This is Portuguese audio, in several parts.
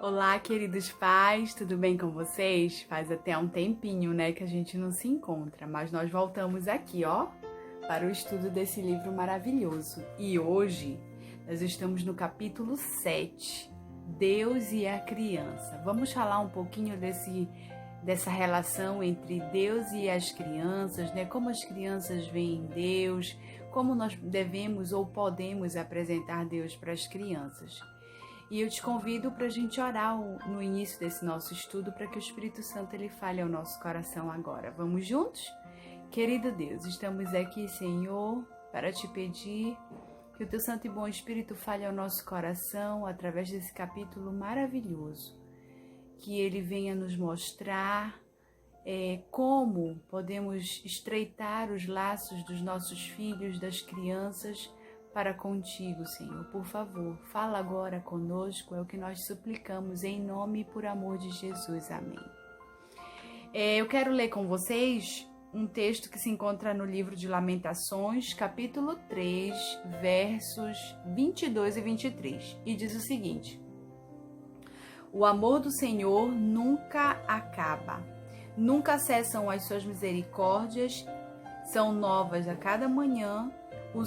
Olá, queridos pais, tudo bem com vocês? Faz até um tempinho, né, que a gente não se encontra, mas nós voltamos aqui, ó, para o estudo desse livro maravilhoso. E hoje nós estamos no capítulo 7, Deus e a criança. Vamos falar um pouquinho dessa relação entre Deus e as crianças, né? Como as crianças veem Deus, como nós devemos ou podemos apresentar Deus para as crianças. E eu te convido para a gente orar no início desse nosso estudo para que o Espírito Santo ele fale ao nosso coração agora. Vamos juntos? Querido Deus, estamos aqui, Senhor, para te pedir que o teu Santo e Bom Espírito fale ao nosso coração através desse capítulo maravilhoso. Que ele venha nos mostrar como podemos estreitar os laços dos nossos filhos, das crianças, para contigo, Senhor. Por favor, fala agora conosco, é o que nós suplicamos em nome e por amor de Jesus. Amém. Eu quero ler com vocês um texto que se encontra no livro de Lamentações, capítulo 3, versos 22 e 23, e diz o seguinte: O amor do Senhor nunca acaba, nunca cessam as suas misericórdias, são novas a cada manhã. O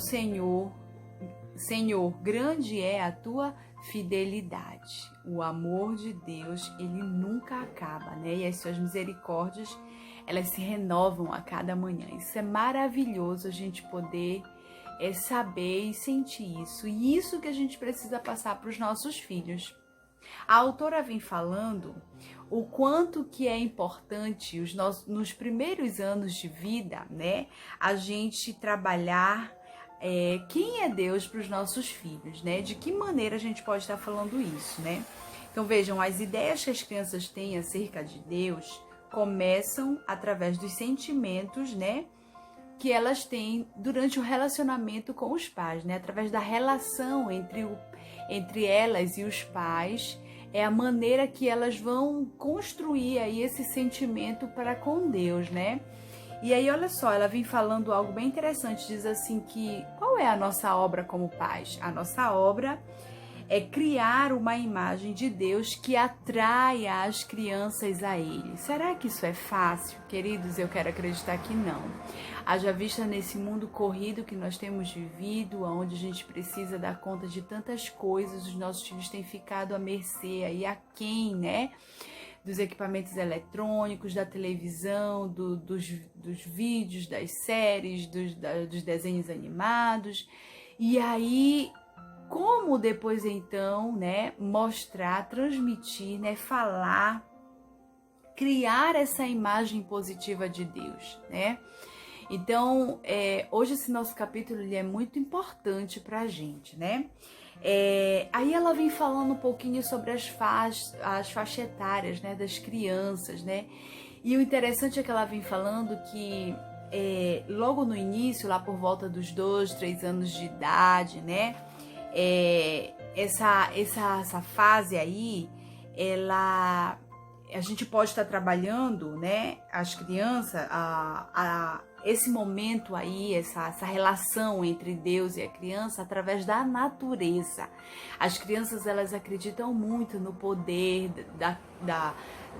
Senhor, grande é a tua fidelidade. O amor de Deus, ele nunca acaba, né? E as suas misericórdias, elas se renovam a cada manhã. Isso é maravilhoso a gente poder saber e sentir isso. E isso que a gente precisa passar para os nossos filhos. A autora vem falando o quanto que é importante nos primeiros anos de vida, né? A gente trabalhar quem é Deus para os nossos filhos, né? De que maneira a gente pode estar falando isso, né? Então vejam, as ideias que as crianças têm acerca de Deus começam através dos sentimentos, né? Que elas têm durante o relacionamento com os pais, né? Através da relação entre elas e os pais, é a maneira que elas vão construir aí esse sentimento para com Deus, né? E aí, olha só, ela vem falando algo bem interessante, diz assim que, qual é a nossa obra como pais? A nossa obra é criar uma imagem de Deus que atraia as crianças a Ele. Será que isso é fácil? Queridos, eu quero acreditar que não. Haja vista nesse mundo corrido que nós temos vivido, onde a gente precisa dar conta de tantas coisas, os nossos filhos têm ficado à mercê aí aquém, né? Dos equipamentos eletrônicos, da televisão, dos vídeos, das séries, dos desenhos animados. E aí, como depois então, né, mostrar, transmitir, né, falar, criar essa imagem positiva de Deus, né? Então, hoje esse nosso capítulo ele é muito importante para a gente, né? Aí ela vem falando um pouquinho sobre as faixas etárias, né, das crianças, né? E o interessante é que ela vem falando que logo no início, lá por volta dos 2, 3 anos de idade, né? Essa fase aí, a gente pode estar trabalhando, né? As crianças, esse momento aí, essa relação entre Deus e a criança através da natureza. As crianças, elas acreditam muito no poder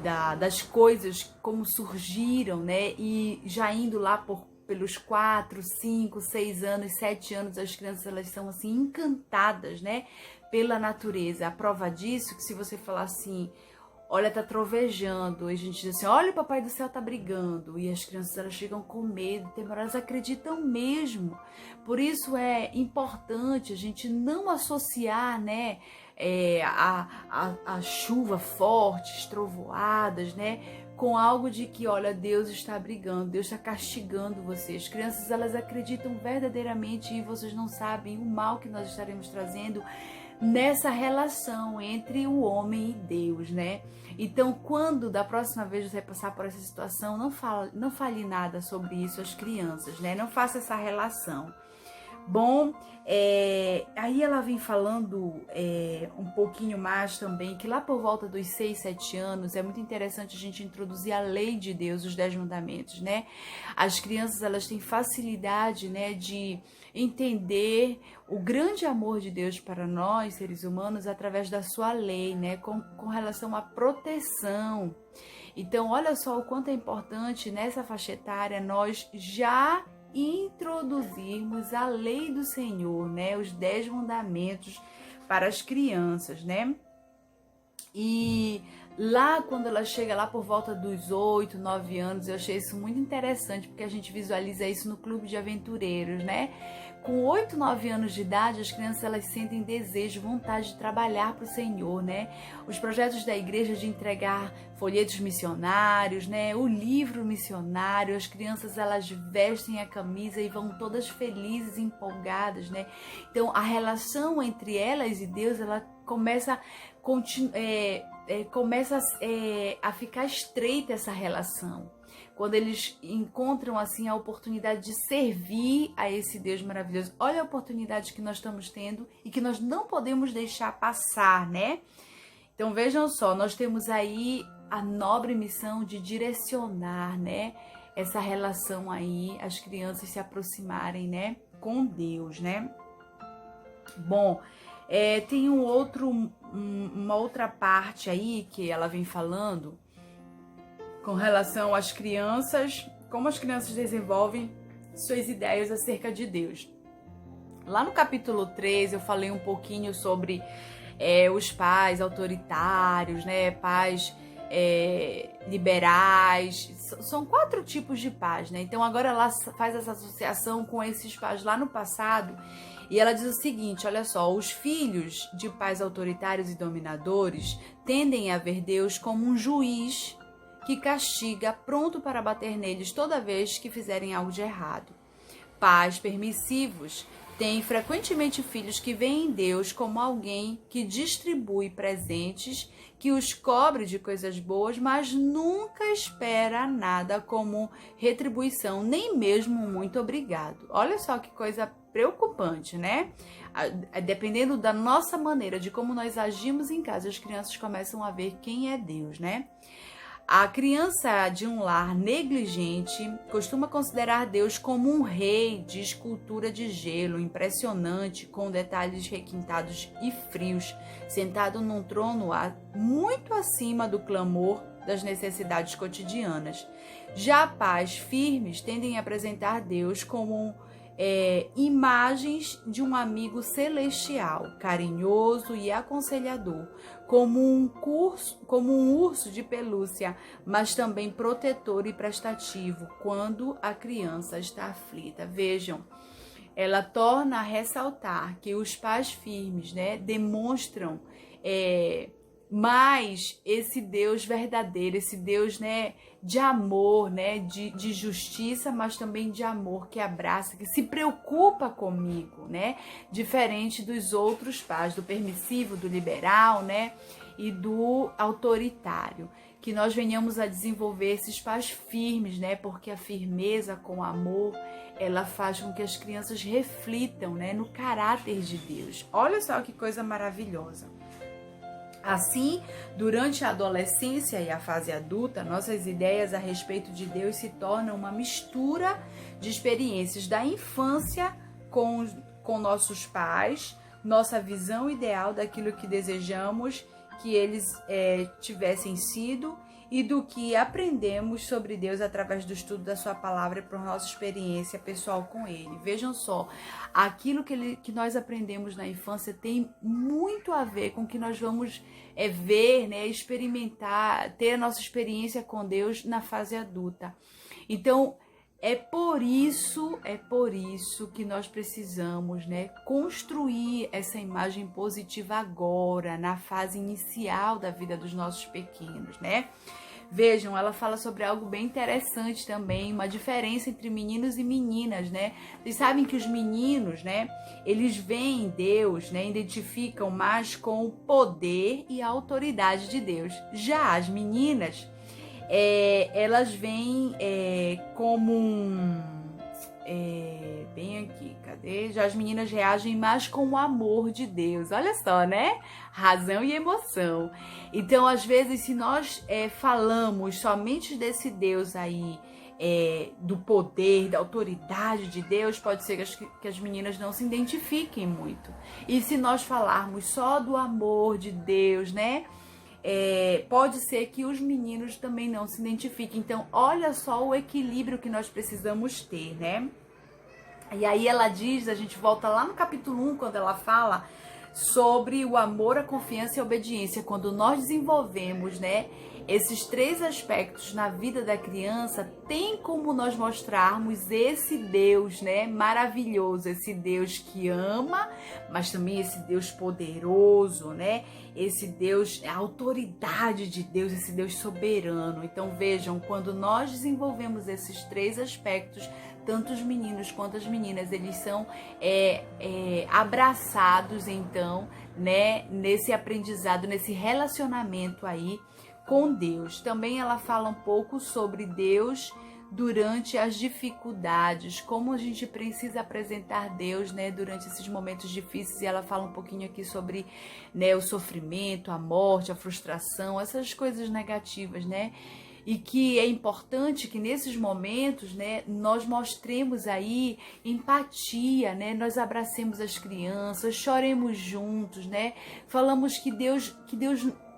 das coisas, como surgiram, né? E já indo lá pelos 4, 5, 6 anos, 7 anos, as crianças, elas são assim encantadas, né? Pela natureza. A prova disso, que se você falar assim, olha, tá trovejando, e a gente diz assim, olha, o papai do céu tá brigando, e as crianças, elas chegam com medo, elas acreditam mesmo. Por isso é importante a gente não associar, né, a chuva forte, trovoadas, né, com algo de que, olha, Deus está brigando, Deus está castigando vocês. As crianças, elas acreditam verdadeiramente, e vocês não sabem o mal que nós estaremos trazendo nessa relação entre o homem e Deus, né? Então, quando da próxima vez você passar por essa situação, não fale nada sobre isso às crianças, né? Não faça essa relação. Bom, aí ela vem falando um pouquinho mais também, que lá por volta dos 6, 7 anos, é muito interessante a gente introduzir a lei de Deus, os 10 mandamentos, né? As crianças, elas têm facilidade, né, de entender o grande amor de Deus para nós, seres humanos, através da sua lei, né, com relação à proteção. Então, olha só o quanto é importante nessa faixa etária nós já introduzirmos a lei do Senhor, né? Os 10 mandamentos para as crianças, né? E lá, quando ela chega lá por volta dos 8, 9 anos, eu achei isso muito interessante, porque a gente visualiza isso no Clube de Aventureiros, né? Com 8, 9 anos de idade, as crianças, elas sentem desejo, vontade de trabalhar para o Senhor, né? Os projetos da igreja de entregar folhetos missionários, né? O livro missionário, as crianças, elas vestem a camisa e vão todas felizes, empolgadas, né? Então, a relação entre elas e Deus, ela começa a ficar estreita, essa relação. Quando eles encontram assim a oportunidade de servir a esse Deus maravilhoso. Olha a oportunidade que nós estamos tendo e que nós não podemos deixar passar, né? Então vejam só, nós temos aí a nobre missão de direcionar, né, essa relação aí, as crianças se aproximarem, né, com Deus, né? Bom, tem uma outra parte aí que ela vem falando com relação às crianças, como as crianças desenvolvem suas ideias acerca de Deus. Lá no capítulo 3 eu falei um pouquinho sobre os pais autoritários, né? Pais liberais. São 4 tipos de pais, né? Então agora ela faz essa associação com esses pais lá no passado. E ela diz o seguinte, olha só, os filhos de pais autoritários e dominadores tendem a ver Deus como um juiz que castiga, pronto para bater neles toda vez que fizerem algo de errado. Pais permissivos têm frequentemente filhos que veem Deus como alguém que distribui presentes, que os cobre de coisas boas, mas nunca espera nada como retribuição, nem mesmo um muito obrigado. Olha só que coisa preocupante, né? Dependendo da nossa maneira, de como nós agimos em casa, as crianças começam a ver quem é Deus, né? A criança de um lar negligente costuma considerar Deus como um rei de escultura de gelo, impressionante, com detalhes requintados e frios, sentado num trono muito acima do clamor das necessidades cotidianas. Já pais firmes tendem a apresentar Deus como imagens de um amigo celestial, carinhoso e aconselhador, como um urso de pelúcia, mas também protetor e prestativo quando a criança está aflita. Vejam, ela torna a ressaltar que os pais firmes, né, demonstram mais esse Deus verdadeiro, esse Deus, né, de amor, né, de justiça, mas também de amor, que abraça, que se preocupa comigo, né, diferente dos outros pais, do permissivo, do liberal, né, e do autoritário. Que nós venhamos a desenvolver esses pais firmes, né, porque a firmeza com amor, ela faz com que as crianças reflitam, né, no caráter de Deus. Olha só que coisa maravilhosa. Assim, durante a adolescência e a fase adulta, nossas ideias a respeito de Deus se tornam uma mistura de experiências da infância com nossos pais, nossa visão ideal daquilo que desejamos que eles tivessem sido e do que aprendemos sobre Deus através do estudo da sua palavra e por nossa experiência pessoal com Ele. Vejam só, aquilo que nós aprendemos na infância tem muito a ver com o que nós vamos ver, né, experimentar, ter a nossa experiência com Deus na fase adulta. Então, é por isso que nós precisamos, né, construir essa imagem positiva agora, na fase inicial da vida dos nossos pequenos, né? Vejam, ela fala sobre algo bem interessante também, uma diferença entre meninos e meninas, né? Vocês sabem que os meninos, né, eles veem Deus, né, identificam mais com o poder e a autoridade de Deus. Já as meninas, elas veem como bem aqui, cadê? Já as meninas reagem mais com o amor de Deus. Olha só, né? Razão e emoção. Então, às vezes, se nós falamos somente desse Deus aí, do poder, da autoridade de Deus, pode ser que as meninas não se identifiquem muito. E se nós falarmos só do amor de Deus, né? Pode ser que os meninos também não se identifiquem. Então, olha só o equilíbrio que nós precisamos ter, né? E aí ela diz, a gente volta lá no capítulo 1, quando ela fala sobre o amor, a confiança e a obediência. Quando nós desenvolvemos, né, esses 3 aspectos na vida da criança, tem como nós mostrarmos esse Deus, né, maravilhoso, esse Deus que ama, mas também esse Deus poderoso, né, esse Deus, a autoridade de Deus, esse Deus soberano. Então vejam, quando nós desenvolvemos esses 3 aspectos, tanto os meninos quanto as meninas, eles são abraçados, então, né, nesse aprendizado, nesse relacionamento aí com Deus. Também ela fala um pouco sobre Deus durante as dificuldades, como a gente precisa apresentar Deus, né, durante esses momentos difíceis. E ela fala um pouquinho aqui sobre, né, o sofrimento, a morte, a frustração, essas coisas negativas, né? E que é importante que nesses momentos, né, nós mostremos aí empatia, né? Nós abracemos as crianças, choremos juntos, né? Falamos que Deus,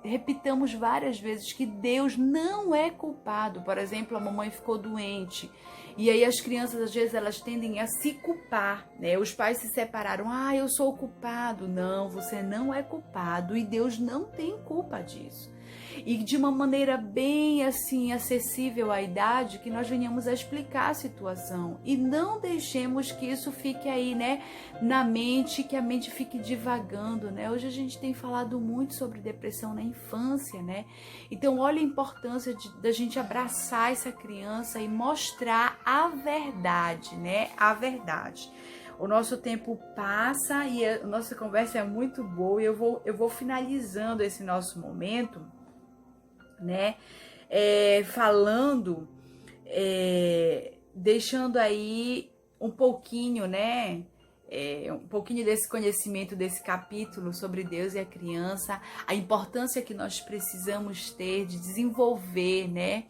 repitamos várias vezes que Deus não é culpado. Por exemplo, a mamãe ficou doente. E aí as crianças, às vezes, elas tendem a se culpar, né? Os pais se separaram. Eu sou o culpado. Não, você não é culpado e Deus não tem culpa disso. E de uma maneira bem assim acessível à idade, que nós venhamos a explicar a situação e não deixemos que isso fique aí, né, na mente, que a mente fique divagando, né? Hoje a gente tem falado muito sobre depressão na infância, né? Então olha a importância da gente abraçar essa criança e mostrar a verdade, né? A verdade. O nosso tempo passa e a nossa conversa é muito boa e eu vou finalizando esse nosso momento, né, falando, deixando aí um pouquinho, né, um pouquinho desse conhecimento desse capítulo sobre Deus e a criança, a importância que nós precisamos ter de desenvolver, né,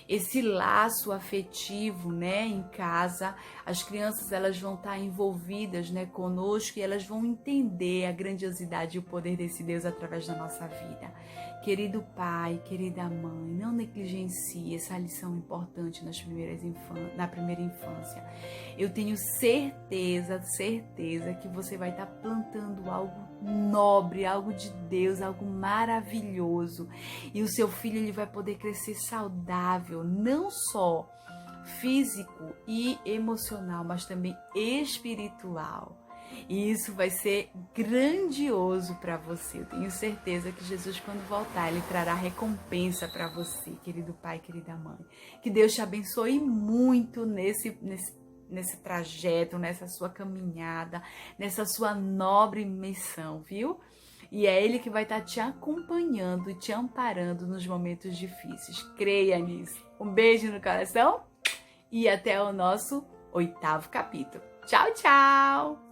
esse laço afetivo, né, em casa. As crianças, elas vão estar envolvidas, né, conosco e elas vão entender a grandiosidade e o poder desse Deus através da nossa vida. Querido pai, querida mãe, não negligencie essa lição importante na primeira infância. Eu tenho certeza que você vai estar plantando algo nobre, algo de Deus, algo maravilhoso. E o seu filho, ele vai poder crescer saudável, não só físico e emocional, mas também espiritual. E isso vai ser grandioso para você. Eu tenho certeza que Jesus, quando voltar, ele trará recompensa para você, querido pai, querida mãe. Que Deus te abençoe muito nesse trajeto, nessa sua caminhada, nessa sua nobre missão, viu? E é Ele que vai estar te acompanhando e te amparando nos momentos difíceis. Creia nisso. Um beijo no coração e até o nosso 8º capítulo. Tchau, tchau!